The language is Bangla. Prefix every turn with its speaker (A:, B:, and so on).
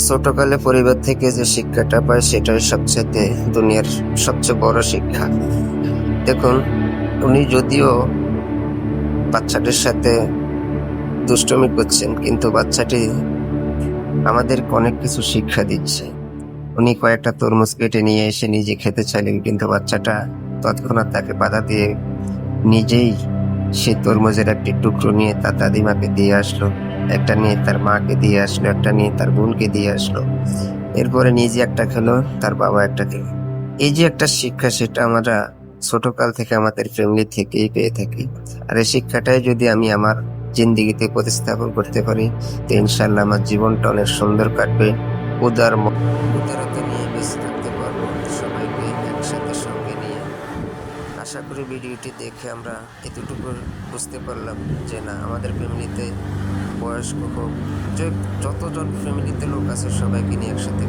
A: ছোটকালে পরিবার থেকে যে শিক্ষাটা পায় সেটাই সবচেয়ে দুনিয়ার সবচেয়ে বড় শিক্ষা। দেখুন, উনি যদিও বাচ্চাটির সাথে দুষ্টুমি করছেন, কিন্তু বাচ্চাটি আমাদেরকে অনেক কিছু শিক্ষা দিচ্ছে। উনি কয়েকটা তরমুজ কেটে নিয়ে এসে নিজে খেতে চাইলেন, কিন্তু বাচ্চাটা তৎক্ষণাৎ তাকে বাধা দিয়ে নিজেই সেই তরমুজের একটি টুকরো নিয়ে তার দাদিমাকে দিয়ে আসলো, একটা নিয়ে তার মাকে দিয়ে আসলো, একটা নিয়ে তার বোনকে দিয়ে আসলো। এরপরে নিজে একটা খেলো, তার বাবা একটা খেলো। এই যে একটা শিক্ষা, সেটা আমরা ছোটকাল থেকে আমাদের ফ্যামিলি থেকেই পেয়ে থাকি। আর এই শিক্ষাটাই যদি আমি আমার জিন্দিগিতে প্রতিস্থাপন করতে পারি, তো ইনশাল্লাহ আমার জীবনটা অনেক সুন্দর কাটবে। উদারতা নিয়ে বেঁচে থাকতে পারবো, সবাইকে একসাথে সঙ্গে নিয়ে। আশা করি ভিডিওটি দেখে আমরা এতটুকু বুঝতে পারলাম যে না, আমাদের ফ্যামিলিতে বয়স্ক হোক, যতজন ফ্যামিলিতে লোক আছে সবাইকে নিয়ে একসাথে